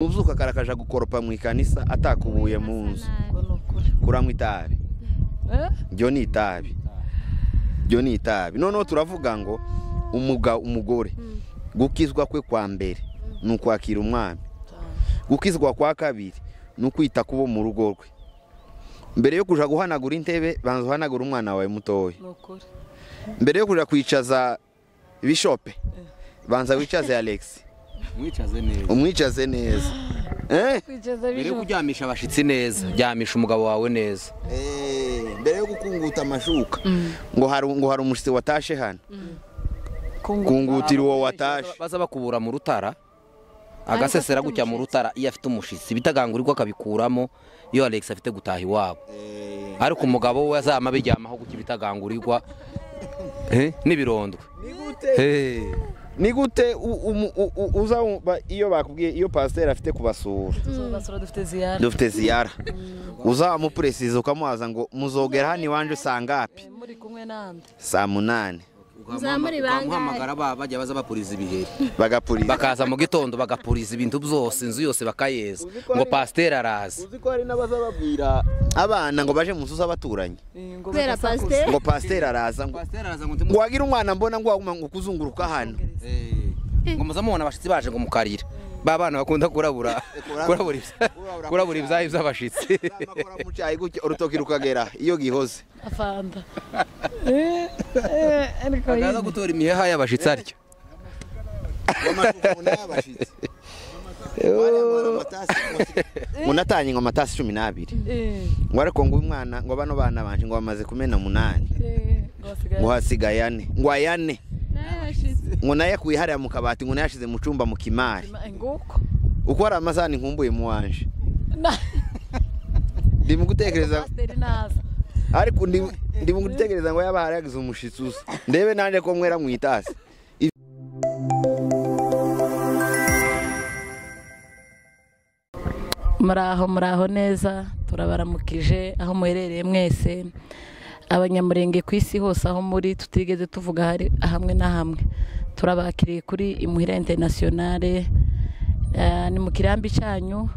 uzuka karakaja gukoropa mu ikanisa atakubuye mu nzu kuramwa itabi byo ni itabi noneho turavuga ngo umugore gukizwa kwe kwa mbere ni ukwakira umwami, gukizwa kwa kabiri ni ukwita kubo mu rugo rwe. Mbere yo kuja guhanagura intebe banza uhanagura umwana wawe mutoya, mbere yo kuja kwicaza bishope banza wicaze Alex, umwicaze neza mbere yo kuryamisha abashitsi neza, ryamisha umugabo wawe neza. Mbere yo gukunguta amashuka ngo hari umushitsi watashe hano kungutira uwo watashe baza bakubura mu rutara agasesera gutya mu rutara iyo afite umushitsi bitagangurirwa akabikuramo iyo Alex afite gutaha iwabo, ariko umugabo we azama bijyamaho gutya bitagangurirwa n'ibirondwe. Ni gute uza iyo bakubwiye iyo pasteur afite kubasura dufite ziyara uza mu preciser ukamuhaza ngo muzogera hani wanje sangapi muri kumwe nande saa 8 uzamuri bamuhamagara bajya baza bapuriza ibiheri bagapuriza bakaza mu gitondo bagapuriza ibintu byose inzu yose bakayeza ngo pasteur araza. Uzi ko hari nabaza babwira abana ngo baje mu nzu z'abaturanye ngo pasteur araza ngo wagira umwana mbona ngo kuzunguruka hano ngo muzamubona abashitsi baje ngo mukarira babana bakunda kurabura ibyayi by'abashitsi urutoki rukagera iyo gihoze afanda akaza gutora imiheha y'abashitsi aryo munatanye ngo amatasi 12 ngo ariko ngo umwana ngo bano bana banje ngo bamaze kumena 8 ngo hasigaye 4 ngo ayane ngo naye kuyiharira mu kabati ngo nayashize mu cumba mu kimari uko ari amazani nkumbuye mu wanje ndi mu gutekereza ariko ndi mu gutekereza ngo yaba haragize umushitsi usa ndebe nanje ko mwera mu itasi. muraho neza turabaramukije aho muherereye mwese abanyamurenge ku isi hose aho muri tutigeze tuvuga hari hamwe na hamwe turabakiriye kuri Imuhira Internationale ni mu kirambi cyanyu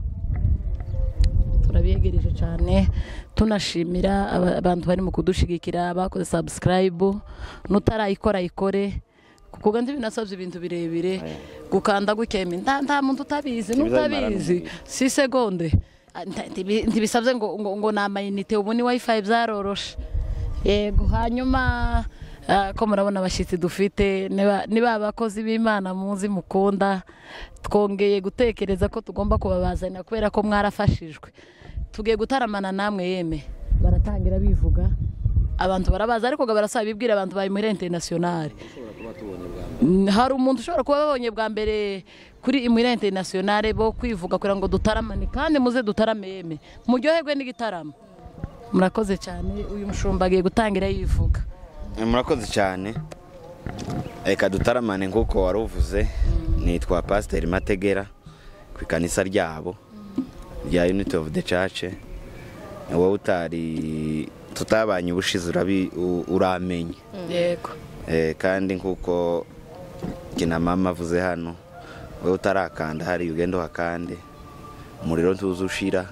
turabiyegereje cyane tunashimira abantu bari mu kudushigikira bakoze subscribe nutarayikora ikore kuko gandi binasabye ibintu birebire gukanda gukeme nta muntu utabizi si segonde ntibisabye ngo na amayinite ubu ni wifi byaroroshe yego. Hanyuma ko murabona abashitsi dufite niba abakozi b'Imana muzi mukunda twongeye gutekereza ko tugomba kubabazana kubera ko mwarafashijwe tugiye gutaramana namwe yeme baratangira bivuga abantu barabaza ariko barasaba bibwira abantu ba Imuhira Internationale. Hari umuntu ushobora kuba babonye bwa mbere kuri Imuhira Internationale bo kwivuga kugira ngo dutaramane kandi muze dutarame yeme muryoherwe n'igitaramo. Murakoze cyane uyu mushumba agiye gutangira yivuga. Murakoze cyane reka dutaramane nkuko waruvuze nitwa Pasteur Mategera ku kanisa ryabo rya Unity of the Church. Wowe utari tutabanye ubushize uramenye yego kandi nkuko kina mama avuze hano wowe utarakanda hari ugendo hakande umuriro ntuzushira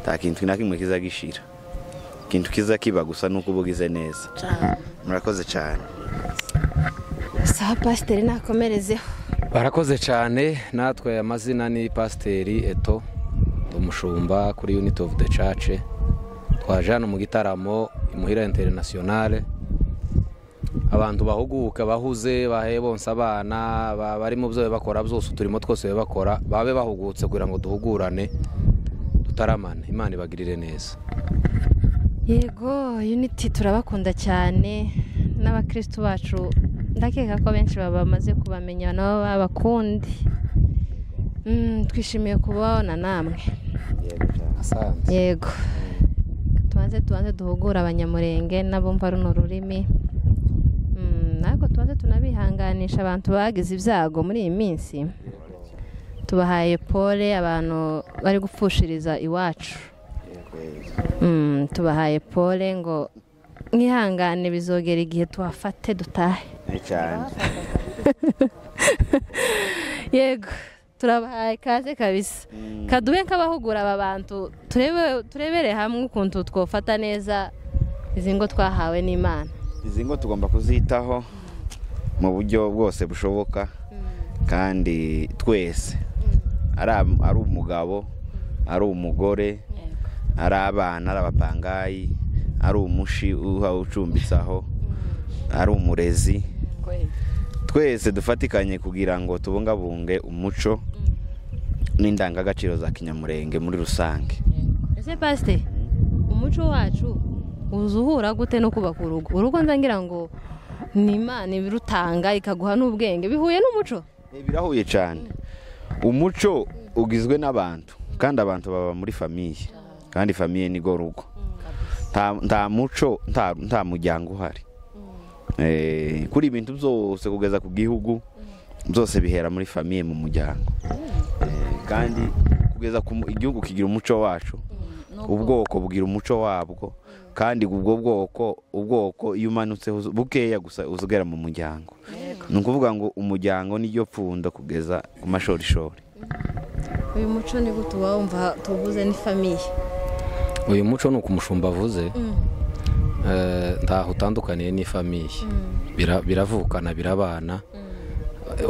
ta kintu nakimwe kizagishira kintu kiza kiba gusa nuko ubugize neza. Murakoze cyane. Sawa Pasteur nakomerezeho. Barakoze cyane natwe amazina ni Pasteur Eto umushumba kuri Unity of the Church. Twaje hano mu gitaramo Imuhira Internationale abantu bahuguka bahuze bahebonsa abana bari mu byo bakora byose turimo twose bakora babe bahugutse kugira ngo duhugurane dutaramane Imana ibagirire neza. Yego Unity turabakunda cyane n'abakristo bacu ndakeka ko benshi bamaze kubamenya nabo babakundi twishimiye kubabona namwe. Asante. Yego tubanze duhugura abanyamurenge n'abumva runo rurimi nako tubanze tunabihanganisha abantu bagize ibyago muri iyi minsi tubahaye pole abantu bari gupfushiriza iwacu tubahaye pole ngo mwihangane bizogera igihe tuhafate dutahe cyane. Yego turabahaye kaze kabisa kaduhe nk'abahugura aba bantu turebere hamwe ukuntu twofata neza izi ngo twahawe n'Imana. Izi ngo tugomba kuzitaho mu buryo bwose bushoboka kandi twese ari umugabo ari umugore ari abana ari abapangayi ari umushi ucumbitsaho ari umurezi twese dufatikanye kugira ngo tubungabunge umuco n'indangagaciro za kinyamurenge muri rusange. Ese pastor umuco wacu uzuhura gute no kubaka urugo ndangira ngo ni Imana ibirutanga ikaguha n'ubwenge bihuye n'umuco? Birahuye cyane. Umuco ugizwe n'abantu kandi abantu baba muri famiye kandi famiye ni go rugo. Nta muco nta muryango uhari. Kuri ibintu byose kugeza ku gihugu byose bihera muri famiye mu muryango. Kandi kugeza ku igihugu kigira umuco wacu, ubwoko bugira umuco wabwo, kandi ubwo ubwoko iyo umanutse bukeya gusa uzugera mu muryango. Ni ukuvuga ngo umuryango niryo pfundo kugeza ku mashorishori. Uyu muco ni gute wumva tuvuze ni famiye? Uyu muco nuko umushumba avuze ntaho utandukaniye ni famiye. Biravukana birabana.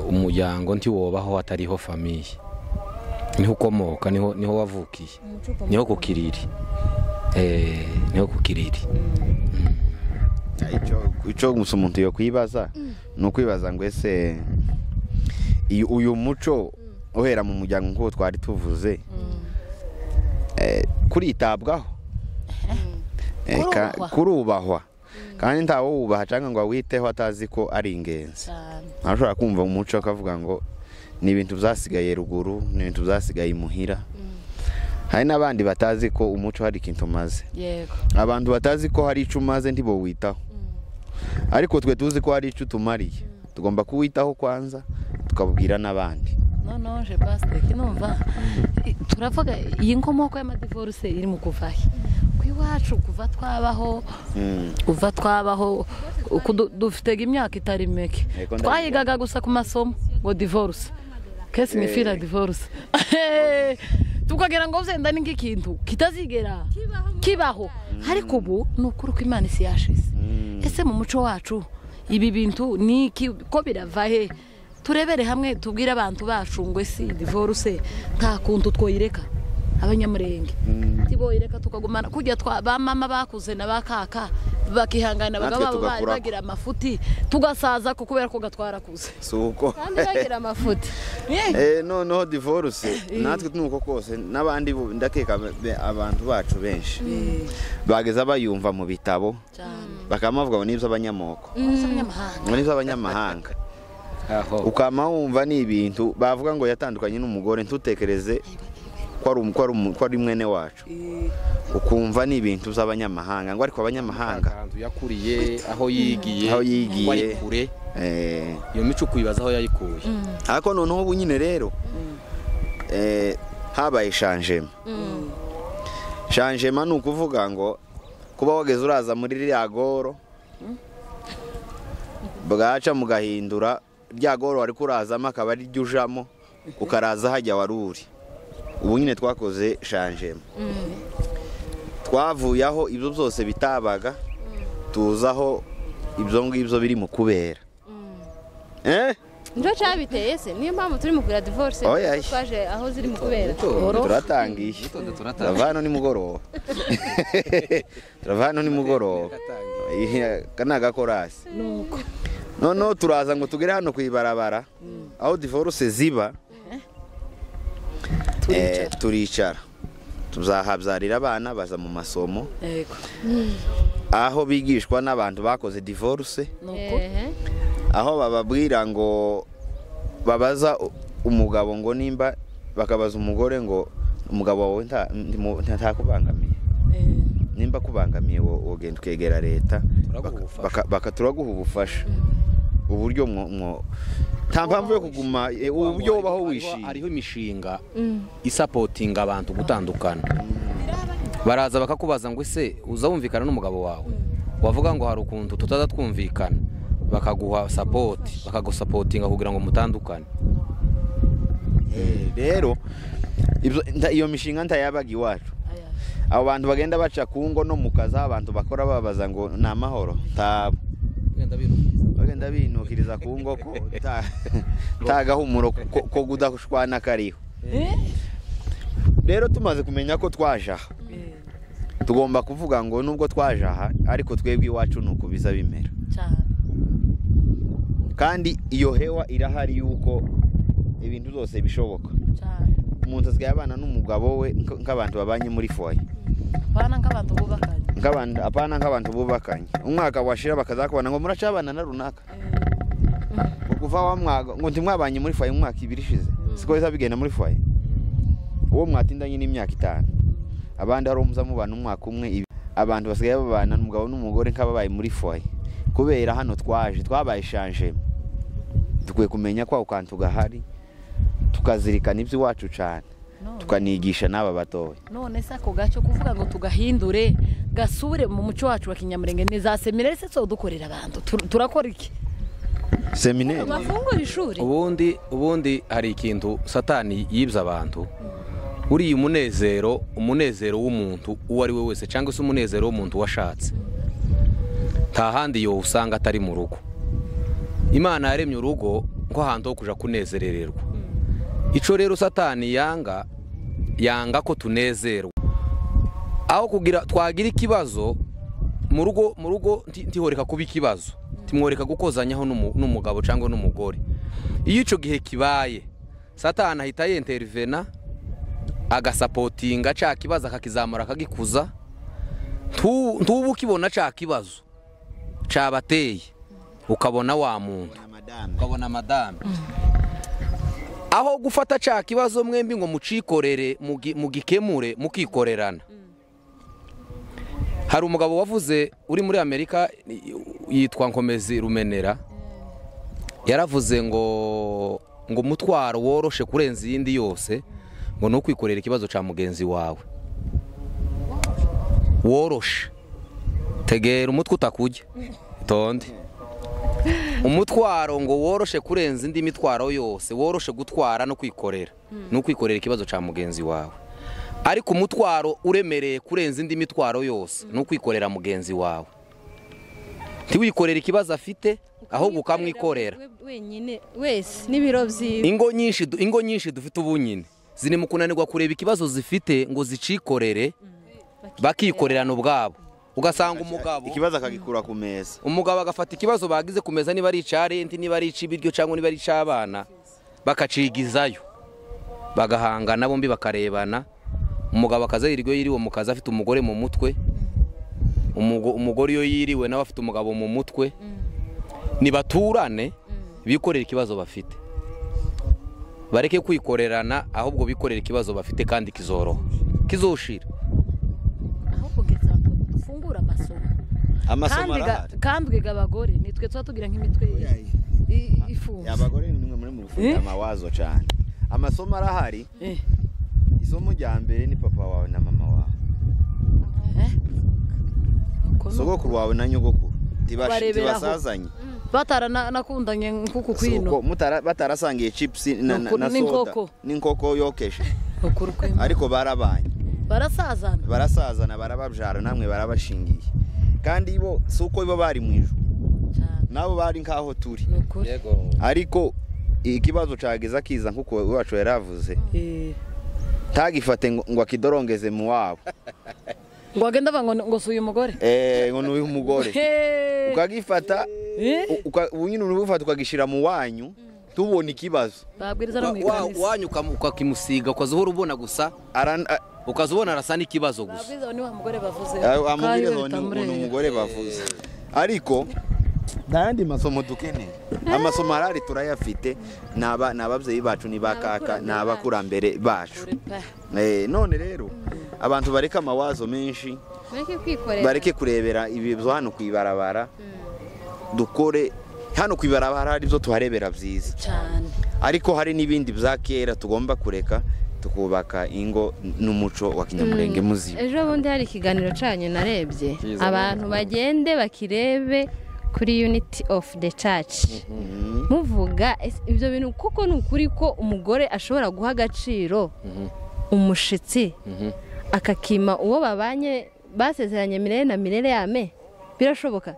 Umuryango ntiwobaho atariho famiye. Niho ukomoka niho wavukiye. Niho kukiriri. Niho kukiriri. Icyo umuntu yo kwibaza no kwibaza ngo ese uyu muco uhera mu muryango ngo twari tuvuze kuritabwaho kurubahwa kandi ntawo wubaha cyangwa ngo awiteho atazi ko ari ingenzi. Arashobora kumva umuco akavuga ngo ni ibintu byasigaye ruguru, ni ibintu byasigaye imuhira. Hari n'abandi batazi ko umuco hari ikintu maze. Abantu batazi ko hari icyo umaze ntibo witaho, ariko twe tuzi ko hari icyo tumariye. Tugomba kuwitaho kwanza tukabubwira n'abandi. No je pastor kinumva turavuga iyi nkomoko y'amadivorce iri mu kuvahe kwiwacu kuva twabaho dufitega imyaka itari meke twayigaga gusa ku masomo ngo divorce kesi ni fira divorce tukagera ngo uzenda n'ingikintu kitazigera kibaho, ariko ubu nukuri ko Imana isi yashize. Ese mu muco wacu ibi bintu niki ko biravahe? Turebere hamwe tubwire abantu bacu ngo esi divorce nta kuntu twoyireka abanyamurenge tiboyireka tukagumana kujya ba mama bakuze na bakaka bakihangana bagabo bagira amafuti tugasaza ko kubera ko gatwara kuze suko kandi bagira amafuti no divorce natwe nuko kose n'abandi ndakeka abantu bacu benshi bageza bayumva mu bitabo bakamavuga n'ibyo abanyamoko n'ibyo abanyamahanga. Ukama wumva ni ibintu bavuga ngo yatandukanye n'umugore ntutekereze ko ari mwene wacu, ukumva ni ibintu by'abanyamahanga ngo ariko abanyamahanga yakuriye aho yigiye kure iyo mico kuyibaza aho yayikuye. Ariko noneho ubu nyine rero habaye changement ni ukuvuga ngo kuba wageze uraza muri rya goro bwaca mugahindura rya goro wari kurazamo akaba ari ryo ujamo ukaraza hajya waruri. Ubu nyine twakoze changement, twavuyaho ibyo byose bitabaga tuzaho ibyo ngibyo biri mu kubera. Njo cyabiteye se niyo mpamvu turi mu kugura divorce twaje aho ziri mu kubera. Turatangiye turavano ni mugoroba kanaga korasi nuko noneho turaza ngo tugere hano kwibarabara aho divorce ziba turicara tuzahabyarira abana baza mu masomo aho bigishwa n'abantu bakoze divorce aho bababwira ngo babaza umugabo ngo nimba bakabaza umugore ngo umugabo wawe ntakubangamiye nimba kubangamiye wogenda ukegera leta bakaturaguha ubufasha uburyo nta mpamvu yo kuguma uburyo ubaho wishimye. Hariho imishinga isapotinga abantu gutandukana, baraza bakakubaza ngo ese uzawumvikana n'umugabo wawe, wavuga ngo hari ukuntu tutaza twumvikana bakaguha support bakagusapotinga kugira ngo mutandukane. rero iyo mishinga ntayabaga iwacu. Abo bantu bagenda baca ku ngo no mu kazi abantu bakora babaza ngo ni amahoro ntabo bagenda binukiriza ku ngo ko tagahumuro ko gudashwana kariho. Rero tumaze kumenya ko twajaha tugomba kuvuga ngo nubwo twajaha ariko twebwe iwacu nuko biza bimera kandi iyo hewa irahari yuko ibintu byose bishoboka. Umuntu asigaye abana n'umugabo we nk'abantu babanye muri foyer, apana nk'abantu bubakanye. Umwaka washira bakazakubana ngo muracabana na runaka kuva wa mwaga ngo ntimwabanye muri foyer umwaka 2 ishize, siko biza bigenda muri foyer. Uwo mwatindanye n'imyaka 5 abandi ari umuza mubana umwaka umwe. Abantu basigaye babana n'umugabo n'umugore nk'ababaye muri foyer kubera hano twabaye shanje. Dukwiye kumenya kwa ukantu gahari tukazirikana ibyo iwacu cyane tukanigisha n'aba batoya. None se ako gaco kuvuga ngo tugahindure gasubire mu muco wacu wa Kinyamurenge ni za seminari se so dukorera abantu turakora iki? Seminari amafunguro ishuri. Ubundi hari ikintu Satani yibza abantu. Uri umunezero w'umuntu uwo ari we wese cyangwa se umunezero w'umuntu washatse nta handi yo usanga atari mu rugo. Imana yaremye urugo ngo hantu ho kuja kunezerererwa. Ico rero Satani yanga ko tunezerwa. Aho kugira twagira ikibazo mu rugo ntihoreka kuba ikibazo. Timworeka gukozanyaho n'umugabo cyangwa n'umugore. Iyo ico gihe kibaye Satani ahita yentervena agasapotinga ca kibazo akakizamura akagikuza. Ntubu kibona ca kibazo cabateye ukabona wa muntu ukabona madame aho gufata ca kibazo mwembi ngo mucikorere mugikemure mukikorerana. Hari umugabo wavuze uri muri Amerika yitwa Nkomezi Rumenera, yaravuze ngo mutwaro woroshe kurenza iyindi yose ngo nukwikorera ikibazo ca mugenzi wawe. Woroshe tegera umutwe utakujya tonde. Umutwaro ngo woroshe kurenza indi mitwaro yose, woroshe gutwara no kwikorera nukwikorera ikibazo ca mugenzi wawe. Ariko umutwaro uremereye kurenza indi mitwaro yose nukwikorera mugenzi wawe. Ntiwikorera ikibazo afite ahubwo ukamwikorera wenyine wese n'ibiro vyiwe. Ingo nyinshi dufite ubunyine zine mu kunanirwa kureba ikibazo zifite ngo zicikorere bakikorerana ubwabo. Ugasanga umugabo ikibazo akagikura ku meza, umugabo agafata ikibazo bagize ku meza, niba ari icarenti niba ari icibiryo cyangwa niba ari icabana bakacigizayo bagahangana bombi bakarebana. Umugabo akazayirirwe yiriwe mu kazi afite umugore mu mutwe, umugore yo yiriwe nawe afite umugabo mu mutwe. Nibaturane bikorera ikibazo bafite, bareke kwikorerana ahubwo bikorera ikibazo bafite kandi kizoroha kizoshira. Amasomo kandi wiga abagore nitwe tugira nk'imitwe ifunze. Abagore ni nimwe muri mu gufunda amawazo cyane. Amasomo arahari. Isomo rya mbere ni papa wawe na mama wawe. Sogokuru wawe na nyogokuru tibasazanye bataranakundanye nkuku kwino batarasangiye chips na soda n'inkoko yokeshe ariko barabanye barasazana barababyara namwe barabashingiye kandi bo suko ibo bari mwijuru nabo bari nkaho turi. Ariko ikibazo cageza kiza nkuko wacu yaravuze tagifate ngo akidorongeze mu wabo ngo agenda ngo suye umugore ngo nuyu umugore ukagifata ubunyine urubufata ukagishira mu wanyu tubona ikibazo babwiriza no mwikanisa wanyu ukakimusiga ukazuhora ubona gusa ukazubona arasa n'ikibazo gusa. Babwiriza ni wa mugore bavuze amubwiriza ni umugore bavuze. Ariko ndandi masomo dukeneye amasomo arari turayafite n'ababyeyi bacu ni bakaka n'abakurambere bacu. None rero abantu bareka amawazo menshi bareke kurebera ibibyo hano kwibarabara dukore hano kwibarabara ari byo tuharebera byiza cyane. Ariko hari n'ibindi byakera tugomba kureka tukubaka ingo n'umuco wa Kinyamurenge muzima. Ejo bundi hari ikiganiro cyanyu narebye abantu bagende bakirebe kuri unity of the church muvuga ibyo bintu kuko ni ukuri ko umugore ashobora guha agaciro umushitsi akakima uwo babanye basezeranye mirere na mirere yame birashoboka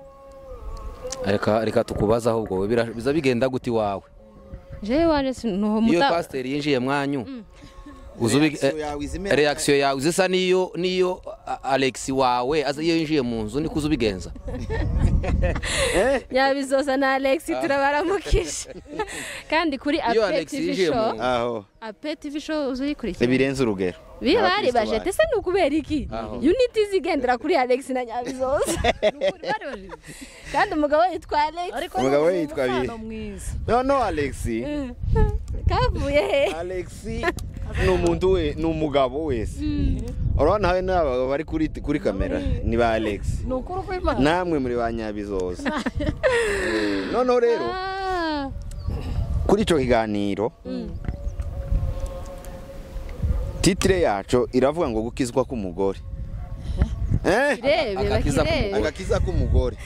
reka tukubaza ahubwo biza bigenda guti wawe jewe wanje no iyo pastor yinjiye mwanyu reaction yawe zisa niyo Alex wawe aza iyo yinjiye mu nzu niko uzubigenza yabizoza na Alex turabaramukije kandi kuri Apeti Show aho Apeti Show uzuyikurikira birenze urugero bari baje tese nukubera iki unity zigendera kuri Alex na Nyabizoza kandi umugabo yitwa Alex umugabo yitwa no Alex kavuye he Alex n'umuntu we n'umugabo wese urabona hawe n'aba bari kuri kamera ni ba Alex namwe muri ba Nyabizoza noneho rero kuri ico kiganiro titre yacu iravuga ngo gukizwa k'umugore agakiza k'umugore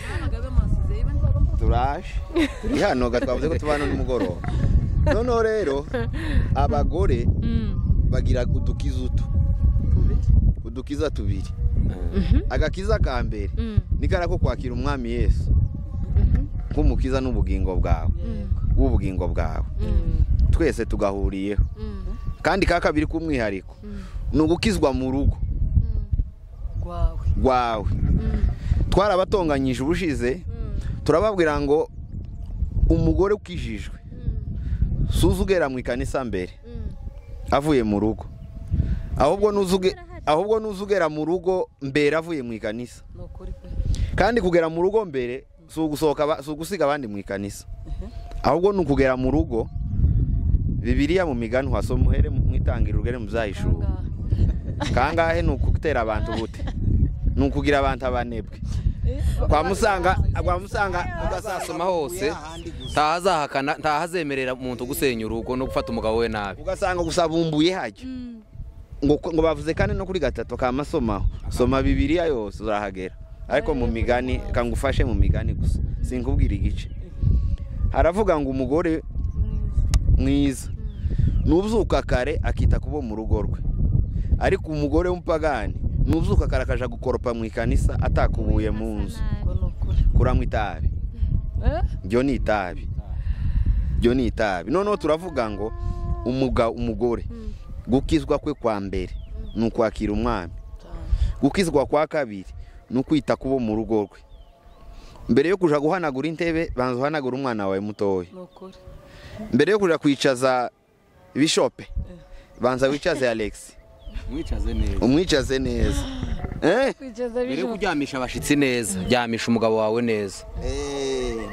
turaje hano gatwavuze ko tubana n'umugoroba noneho rero abagore bagira udukiza tubiri agakiza ka mbere ni karako kwakira umwami Yesu nk'umukiza n'ubugingo bwawe twese tugahuriyeho kandi ka kabiri k'umwihariko ni ugukizwa mu rugo rwawe twarabatonganyije ubushize turababwira ngo umugore ukijijwe suzugera mu ikanisa mbere avuye mu rugo ahubwo nuzugera mu rugo mbere avuye mu ikanisa kandi kugera mu rugo mbere si ugusiga abandi mu ikanisa ahubwo ni ukugera mu rugo Bibiliya mu migani wasoma uhere mu itangiriro ugere mu Zahishura kangahe ni ukutera abantu bute ni ukugira abantu abanebwe kwa musanga ugasasoma hose ntahazemerera umuntu gusenya urugo no gufata umugabo we nabi ugasanga gusabumbuye hajya ngo bavuze kandi no kuri gatatu kamasomaho soma Bibiliya yose urahagera ariko mu migani kangufashe mu migani gusa sinkubwira igice haravuga ngo umugore mwiza nubyuka kare akita kubo mu rugo rwe ariko umugore w'umupagani nubyuka kare akaja gukoropa mu ikanisa atakubuye mu nzu kuramwa itabi byo ni itabi noneho turavuga ngo umugore gukizwa kwe kwa mbere ni ukwakira umwami gukizwa kwa kabiri ni ukwita kubo mu rugo rwe mbere yo kuja guhanagura intebe banza uhanagura umwana wawe mutoya mbere yo kuja kwicaza bishope banza wicaze Alex umwicaze neza mbere yo kuryamisha abashitsi neza ryamisha umugabo wawe neza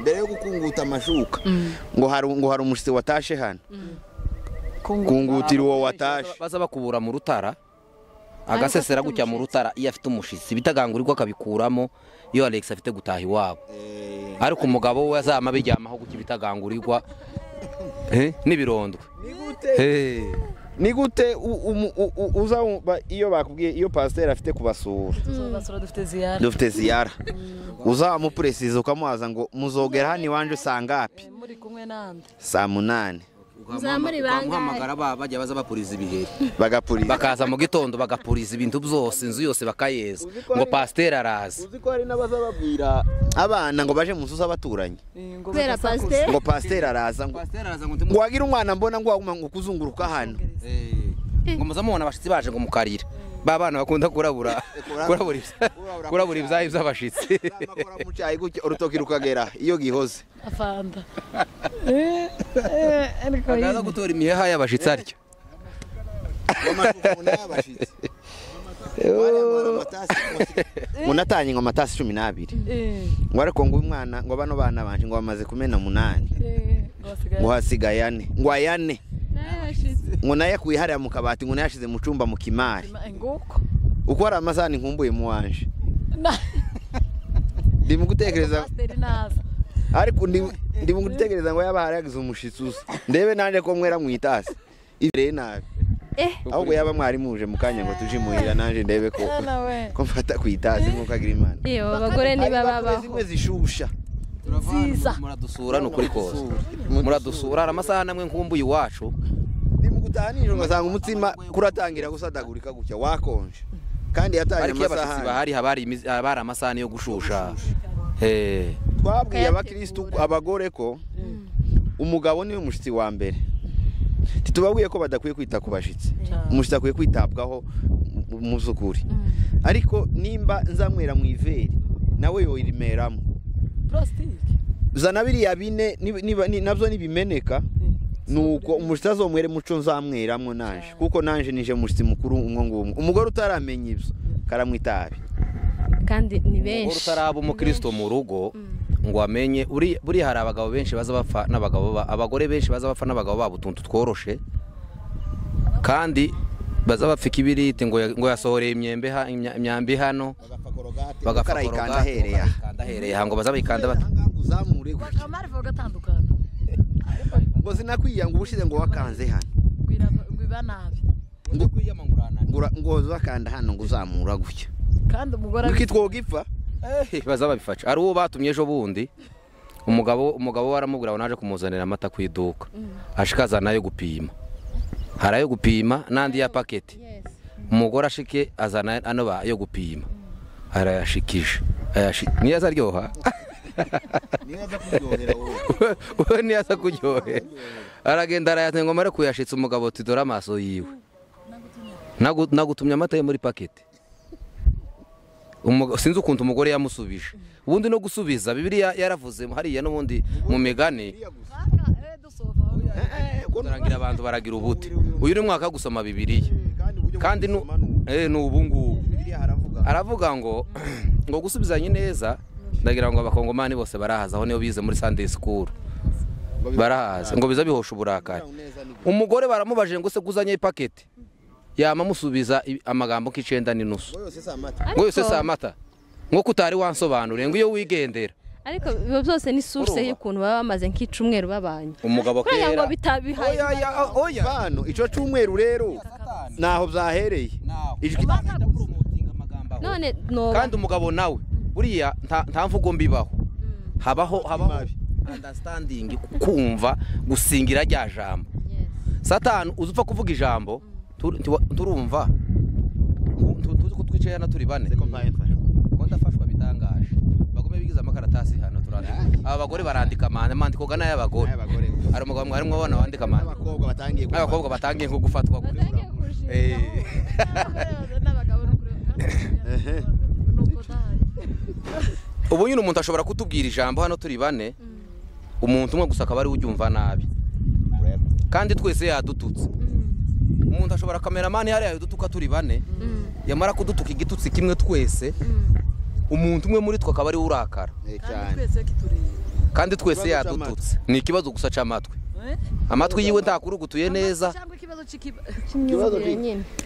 mbere yo gukunguta amashuka ngo hari umushitsi watashe hano kungutira uwo watashe baza bakubura mu rutara agasesera gutya mu rutara iyo afite umushitsi bitagangurirwa akabikuramo iyo Alex afite gutaha iwabo ariko umugabo we azama bijyamaho gutya bitagangurirwa n'ibirondwe ni gute uza iyo bakubwiye iyo pasteur afite kubasura dufite ziyara uzamupuresiza ukamuhaza ngo muzogera hano iwanje sangapi muri kumwe nande saa 8 ukamuhamagara bajya baza bapuriza ibiheri bagapuriza bakaza mu gitondo bagapuriza ibintu byose inzu yose bakayeza ngo pasteur araza uzi ko hari n'abaza babwira abana ngo baje mu nzu z'abaturanyi ngo pasteur araza ngo wagira umwana mbona ngo waguma ngo kuzunguruka hano ngo muzamubona abashitsi baje ngo mukarira ba bana bakunda kurabura ibyayi by'abashitsi bakora mu cyayi gutya urutoki rukagera iyo gihoze afanda akaza gutora imiheha y'abashitsi aryo munatanye ngo amatasi 12 ngo ariko ngo umwana ngo bano bana banje ngo bamaze kumena 8 ngo hasigaye 4 ngo ayane ngo naye kwihariya mu kabati ngo nayashize mu cumba mu kimari uko ari amasani nkumbuye mu wanje ndi mu gutekereza ariko ndi mu gutekereza ngo yaba haragize umushitsi usa ndebe nanje ko mwera mu itasi ivire nabi ahubwo yaba mwari muje mukanya ngo tuje muhira nanje ndebe ko mfata ku itasi nko kagira imana iyo abagore niba babaho zimwe zishusha nziza muradusura ni ukuri kose muradusura hari amasaha namwe nkumbuye iwacu ni mu gutaha nijoro ngasanga umutsima kuratangira gusadagurika gutya wakonje kandi yatanye ariko iyo abashyitsi amasaha bahari haba hari amasahani yo gushusha twabwiye abakirisitu abagore ko umugabo niwe mushyitsi wa mbere titubabwiye ko badakwiye kwita ku bashyitsi umushyitsi akwiye kwitabwaho mu by'ukuri ariko nimba nzamwera mu iveri nawe yoyirimeramo zana biriya bine nabyo nibimeneka nuko umushyitsi azomwere muco nzamweramo nanje kuko nanje nije mushyitsi mukuru umwe ngumwe umugore utaramenya ibyo karamwa itabi kandi ni benshi umugore utaraba umukristo mu rugo ngo amenye buriya hari abagabo benshi baza bapfa abagore benshi baza bapfa n'abagabo babo utuntu tworoshe kandi baza bapfa ikibiriti ngo yasohoreye imyambi hano bagakora hereye ngo baza bayikanda bati uzamure gatandukana ngo sinakwiya ngo ubushize ngo wakanze hano biba nabi ngo uzakanda hano ngo uzamura gutya kandi umugore wikitwoga ipfa baza babifasha ari uwo batumye ejo bundi umugabo waramubwira naje kumuzanira amata ku iduka ashikaza nayo gupima hari ayo gupima n'andi ya paketi umugore ashike azana ano yo gupima arayashikije niyo azaryoha niyo aza kuryohera aragenda arayatenga ngo mare kuyashitsa umugabo tudore amaso yiwe nagutumye amata yo muri paketi sinzi ukuntu umugore yamusubije ubundi no gusubiza Bibiliya yaravuze hariya n'ubundi mu migani turangira abantu baragira ubute uyu ni mwaka gusoma Bibiliya kandi ni ubungubu aravuga ngo gusubizanye neza ndagira ngo abakongomani bose barahaza aho niyo bize muri Sunday school barahaza ngo biza bihosha uburakari umugore baramubajije ngo se kuzanye ipaketi yama musubiza amagambo k'icenda n'inusu ngo yose si amata ngo kutari wansobanure ngo iyo wigendera ariko biba byose ni source y'ukuntu baba bamaze nk'icumweru babanye umugabo kera ngo bitabihaye oya bano ico cumweru rero naho byahereye none kandi umugabo nawe buriya nta mvugo mbibaho habaho understanding kumva gusingira rya jambo Satani uzupfa kuvuga ijambo turumva tuzi ko twicaye hano turi bane ko ndafashwa bitangaje bagome bigize amakaratasi hano turandika aba bagore barandika amandiko gana y'abagore ari umugabo mwari mwabona wandika amandiko abakobwa batangiye nko gufatwa ubu nyine umuntu ashobora kutubwira ijambo hano turi bane umuntu umwe gusa akaba ari uryumva nabi kandi twese yadututse umuntu ashobora kameramani hariya dutuka turi bane yamara kudutuka igitutsi kimwe twese umuntu umwe muri twe akaba ari urakara kandi twese yadututse ni ikibazo gusa cy'amatwi amatwi yiwe ntakurugutuye neza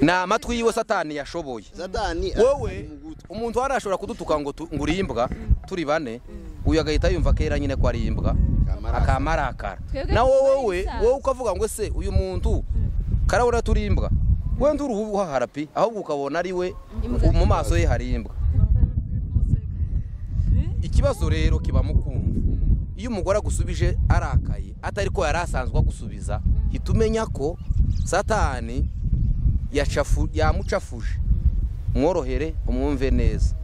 ni amatwi yiwe Satani yashoboye wowe umuntu wari ashobora kudutuka ngo urimbwa turi bane uyu agahita yumva kera nyine ko ari imbwa akamarakara nawe wowe ukavuga ngo se uyu muntu karabona turimbwa wenda uruhu haharapi ahubwo ukabona ari we mu maso ye hari imbwa ikibazo rero kiba mukumva iyo umugore agusubije arakaye atari ko yari asanzwe gusubiza hita umenya ko Satani yamucafuje mworohere umwumve neza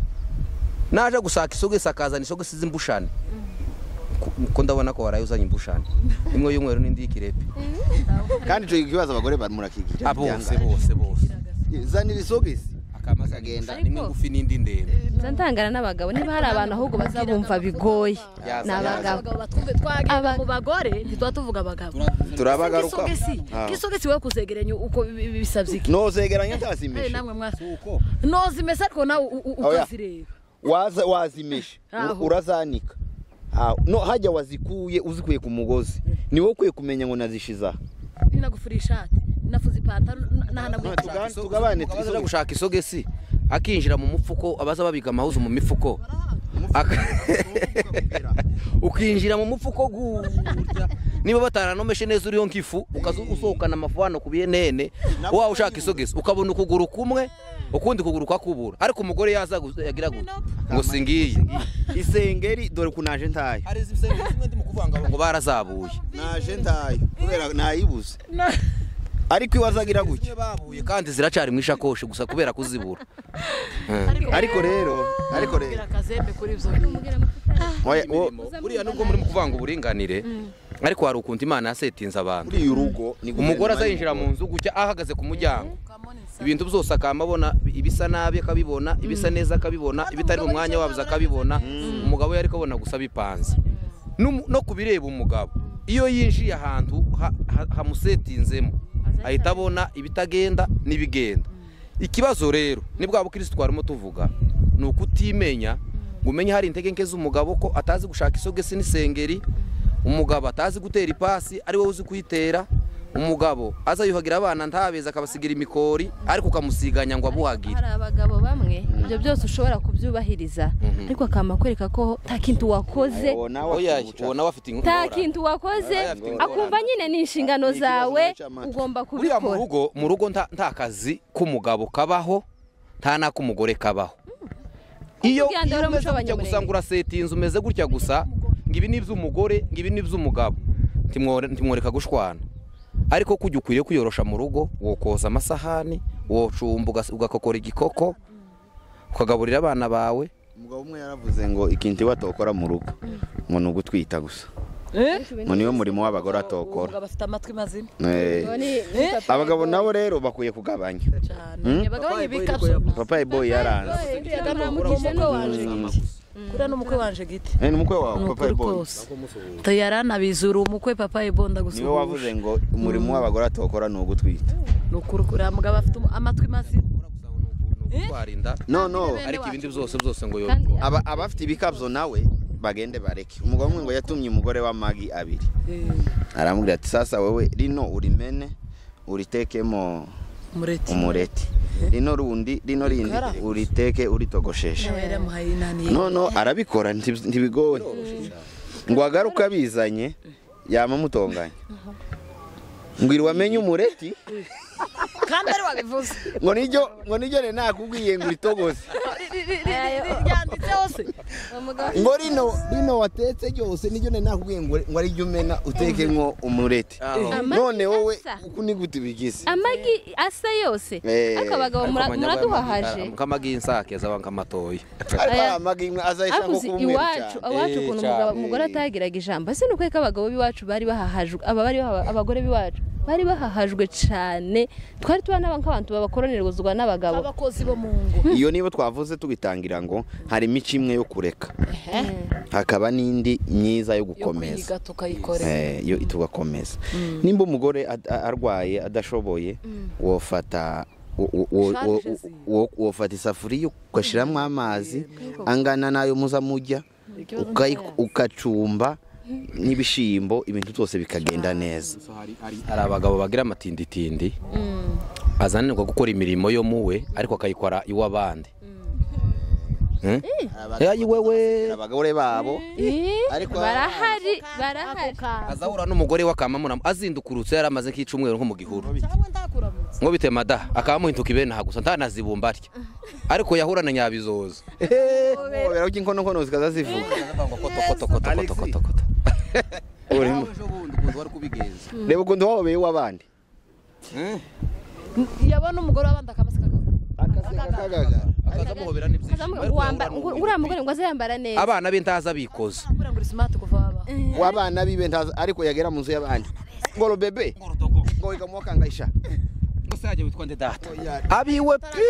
naje gusaka isogesi akazana isogesi z'imbushane ko ndabona ko waraye uzanye imbushane imwe y'umweru n'indi y'ikirepe kandi ico kibazo abagore murakigira bose zanira isogesi akamaze agenda nimwe ngufi n'indi ndende zantangana n'abagabo niba hari abantu ahubwo bazabumva bigoye n'abagabo twagenda mu bagore ntitwa tuvuga abagabo turabagaruka kisogesi we kuzegeranya uko bisabye iki nozegeranya tasimeshe namwe mwasuko nozimesa ariko nawe ukazireba wazimeshe urazanika no hajya wazikuye uzikuye ku mugozi ni wowe ukwiye kumenya ngo nazishiza ninagufurisha nafuze ipantaro tugabane tuza gushaka isogesi akinjira mu mupfuko abaza babika amahuzu mu mifuko ukinjira mu mupfuko gutya niba bataranomeshe neza uriyo nkifu ukaza usohokana amafano ku biyenene wa ushaka isogesi ukabona ukuguru kumwe ukundi kuguru kwakubura ariko umugore yaza yagira ngo singiye isengeri dore kunaje ntaye ari izisengeri zimwe ndi mu kuvanga ngo barazabuye naje ntaye kubera nayibuze ariko iwazagira gutya babuye kandi ziracari mu ishakoshi gusa kubera kuzibura ariko rero akazembe kuri ibyo buriya nubwo muri mu kuvanga uburinganire ariko hari ukuntu Imana yasetinze abantu kuri urugo umugore azayinjira mu nzu gutya ahagaze ku muryango ibintu byose akamabona ibisa nabi akabibona ibisa neza akabibona ibitari mu mwanya wabyo akabibona umugabo yari kubona gusa bipanze no kubireba umugabo iyo yinjiye ahantu hamusetinzemo ahita abona ibitagenda n'ibigenda ikibazo rero ni bwa bukristo twarimo tuvuga ni ukutimenya ngo umenye hari intege nke z'umugabo ko atazi gushaka isogesi n'isengeri umugabo atazi gutera ipasi ari wowe uzi kuyitera umugabo aza yuhagira abana ntabeza akabasigira imikori ariko ukamusiganya ngo abuhagire hari abagabo bamwe ibyo byose ushobora kubyubahiriza ariko akama kwereka ko nta kintu wakoze ubona bafite nta kintu wakoze akumva nyine ni inshingano zawe ugomba kubikora mu rugo nta kazi k'umugabo kabaho nta n'ak'umugore kabaho iyo umeze gutya gusa ngo urasetinze umeze gutya gusa ngo ibi ni iby'umugore ngo ibi ni iby'umugabo ntimworeka gushwana ariko kujya ukwiriye kuyorosha mu rugo wokoza amasahani wocumba ugakokora igikoko ukagaburira abana bawe umugabo umwe yaravuze ngo ikintu batokora mu rugo ngo ni ugutwita gusa ngo niyo murimo w'abagore atokora bafite amatwi mazima abagabo nabo rero bakwiye kugabanya papa Eboy yaranze kura n'umukwe wanje giti n'umukwe wawe papa Eboy tayarana bizuru umukwe papa Eboy ndagusubira niwe wavuze ngo umurimo w'abagore atokora ni ugutwita nukurukura mugabo afite amatwi mazima no ariko ibindi byose ngo yobe abafite ibikabyo nawe bagende bareke umugabo umwe ngo yatumye umugore wa magi 2 aramubwira ati sasa wewe rino urimene uritekemo umureti rino rindi uriteke uritogosheshe no arabikora ntibigoye ngo agaruka bizanye yama mutonganya ngwiri wamenye umureti kandi ari wabivuze ngo nijyo nakubwiye ngo itogose ryanditse hose ngo rino watetse ryose nijyo nakubwiye ngo ari ryo umena uteke nko umureti none wowe uku ni gute bigize amagi asa yose ariko abagabo muraduhahaje kamagi insake z'abanka matoyi ariko amagi azayisha ngo iwacu ukuntu umugore atagiraga ijambo ese nuko abagabo biwacu bari bahahajwe abagore biwacu bari bahahajwe cyane twari tubana nk'abantu babakoronerezwa n'abagabo abakozi bo mu ngo iyo nibo twavuze tubitangira ngo hari imico imwe yo kureka hakaba n'indi myiza yo gukomeza yo tugakomeza nimba umugore arwaye adashoboye wofata isafuriya ugashyiramo amazi angana n'ayo muza mujya ukacumba n'ibishimbo ibintu byose bikagenda neza hari abagabo bagira amatinditindi azanirwa gukora imirimo yo muwe ariko akayikora iw'abandi abagore babo ariko barahari azahura n'umugore w'akamamura azindukurutse yaramaze nk'icumweru nko mu gihuru ngo bitema da akamuhinduka ibenaha gusa ntanazibumba atya ariko yahura na nyabizoza bera uko inkono zikaza zivuga reba ukuntu wababeye w'abandi yabona umugore w'abandi akabaseka akazamuhobera n'ibyishimo uriya mugore ngo azayambara neza abana be ntaza bikoze w'abana bibe ntaza ariko yagera mu nzu y'abandi ngoro bebe ngo ikamwakangayisha ngo sajya witwa nde data abiwe pi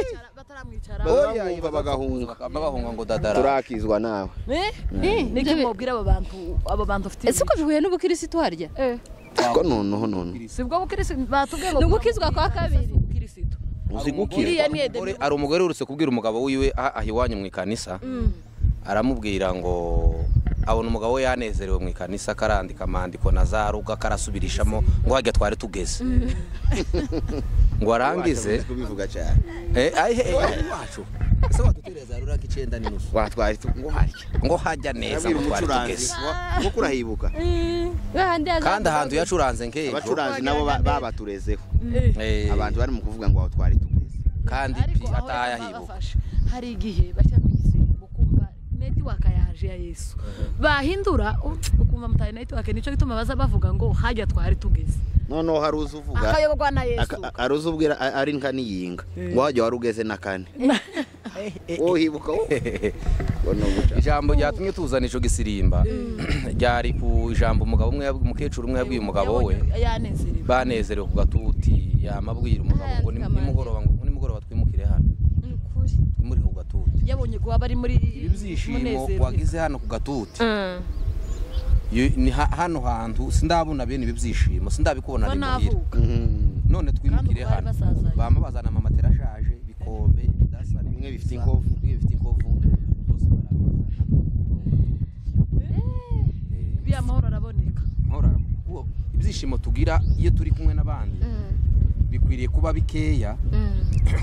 oya bagahunga ngo dadara turakizwa nawe niki mubwira abo bantu ufite ese ko bihuye n'ubukirisitu harya ko noneho sibwo bukirisitu batubwiye ngo n'ubukizwa kwa kabiri bukirisitu uzigukira ari umugore urutse kubwira umugabo wiwe aho iwanyu mu ikanisa aramubwira ngo abona umugabo we yanezerewe mu ikanisa karandika amandiko na za ruga karasubirishamo ngo hajya twari tugeze ngo arangize kubivuga cyane wacu ese wadutereza rura k'icenda n'inusu watwari ngo hajya neza ngo ngo twari umucuranzi tugeze ngo kurahibuka kandi ahantu yacuranze nk'ejo abacuranzi nabo babaturezeho abantu bari mu kuvuga ngo aho twari tugeze kandi atayahibuka hari igihe bashya kwisiga ukumva network yaje ya Yesu bahindura ukumva mutaye network nico gituma baza bavuga ngo hajya twari tugeze noneho hari uzuvuga akayoborwa na Yesu ari uzubwira ari nka niyinga ngo hajya warugeze na kane hibuka ijambo ryatumye tuzana ico gisirimba ryari ku ijambo umugabo umwe umukecuru umwe yabwiye umugabo we banezerewe ku gatuti yamabwira umugabo ngo nimugoroba twimukire hano muri ku gatuti yabonye ko bari muri ibyishimo wagize hano ku gatuti ni hano hantu sindabona bene ibi byishimo sindabikubona ari muhira none twimukire hano bama bazana amamatera ashaje bikombe bidasa bimwe bifite inkovu biya mahoro araboneka ibyishimo tugira iyo turi kumwe n'abandi bikwiriye kuba bikeya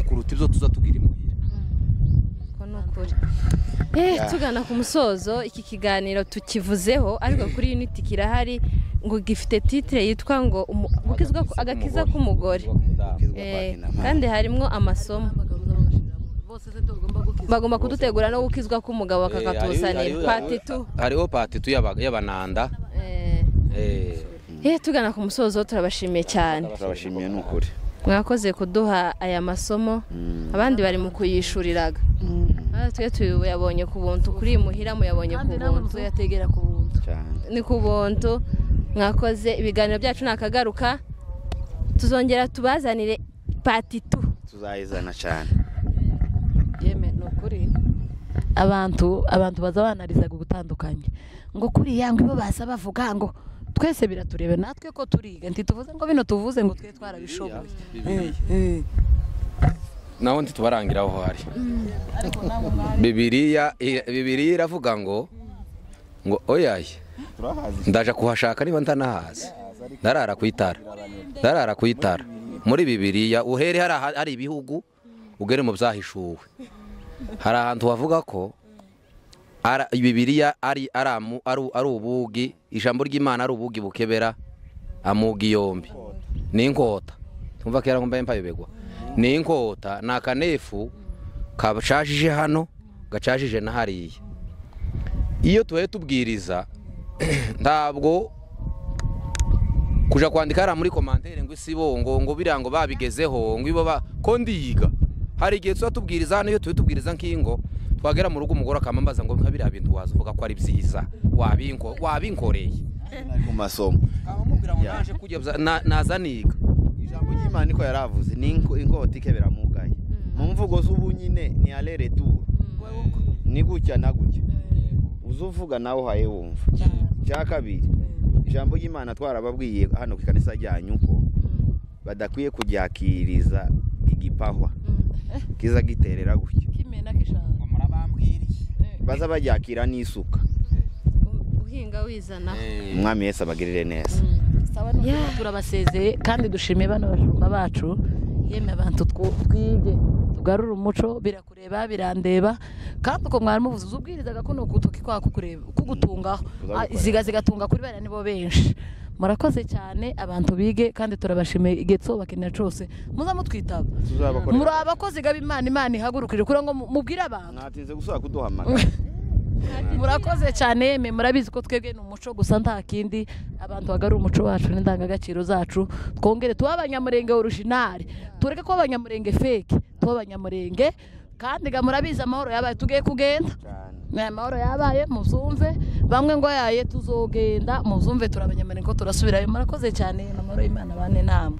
kuruta ibyo tuza tugira imuhira tugana ku musozo iki kiganiro tukivuzeho ariko kuri Unity kirahari ngo gifite titre yitwa ngo agakiza k'umugore kandi harimo amasomo bagomba kudutegura no gukizwa k'umugabo bakakatuzanira part 2 hariho part 2 y'abananda tugana ku musozo turabashimiye cyane turabashimiye n'ukuri mwakoze kuduha aya masomo abandi bari mu kuyishuriraga twe tuyabonye ku buntu kuri muhira muyabonye ku buntu yategera ku buntu ni ku buntu mwakoze ibiganiro byacu nakagaruka tuzongera tubazanire part 2 tuzayizana cyane yeme nukuri abantu baza banarizaga gutandukanye ngo kuri yangu ibo baza bavuga ngo twese biraturebe natwe ko turiga ntituvuze ngo bino tuvuze ngo twe twarabishoboye naho ntitubarangira aho hari Bibiliya iravuga ngo oyaye ndaje kuhashaka niba ntanahazi ndarara kwitara muri Bibiliya uhere hari ibihugu ugere mu byahishuwe hari ahantu bavuga ko Bibiliya ari ubugi ijambo ry'Imana ari ubugi bukebera amugi yombi n'inkota tumva kera ngomba empayobegwa n'inkota nakanefu kabashajije hano gacajije na hariya iyo tubaye tubwiriza ntabwo kuja kwandika muri commentaire ngo isibongo ngo birango babigezeho ngo ibo ko ndiga hari igihe tuba tubwiriza hano iyo tubwiriza nkingo twagera mu rugo umugore akamambaza ngo nkabira bintu wazuvuga ko ari byiza wabinkoreye mu masomo amubwira ngo naje kujya nazaniga ijambo ry'Imana niko yaravuze inkota ikebera mugaye mu mvugo z'ubunyine ni alere tu ni gutya na gutya uzuvuga nawe haye wumva cya kabiri ijambo ry'Imana twarababwiye hano ku kanisa ryanyu ko badakwiye kuryakiriza igipahwa kiza giterera gutya kimena kishaka murabambwiriye baza baryakira n'isuka uhinga wizana umwami Yesu abagirire neza turabasezeye kandi dushimiye bano bashumba bacu yeme abantu twige tugarura umuco birakureba birandeba kandi uko mwari muvuze ubwirizaga ko no kutuki kwa kukureba kugutungaho zigatunga kuri bana nibo benshi murakoze cyane abantu bige kandi turabashimiye igetso bakenera cyose muza mutwitaba muri abakozi gaba Imana ihagurukije kuri ngo mubwire abantu natinze gusaba kuduhamagara murakoze cyane murabizi ko twebwe ni umuco gusa nta kindi abantu bagarura umuco wacu n'indangagaciro zacu twongere tuba abanyamurenge original tureke ko abanyamurenge fake tuba abanyamurenge kandi murabizi amahoro yabaye tugiye kugenda amahoro yabaye muzumve bamwe ngo yaye tuzogenda muzumve turabanyamurenge ko turasubirayo murakoze cyane amahoro y'Imana bane namwe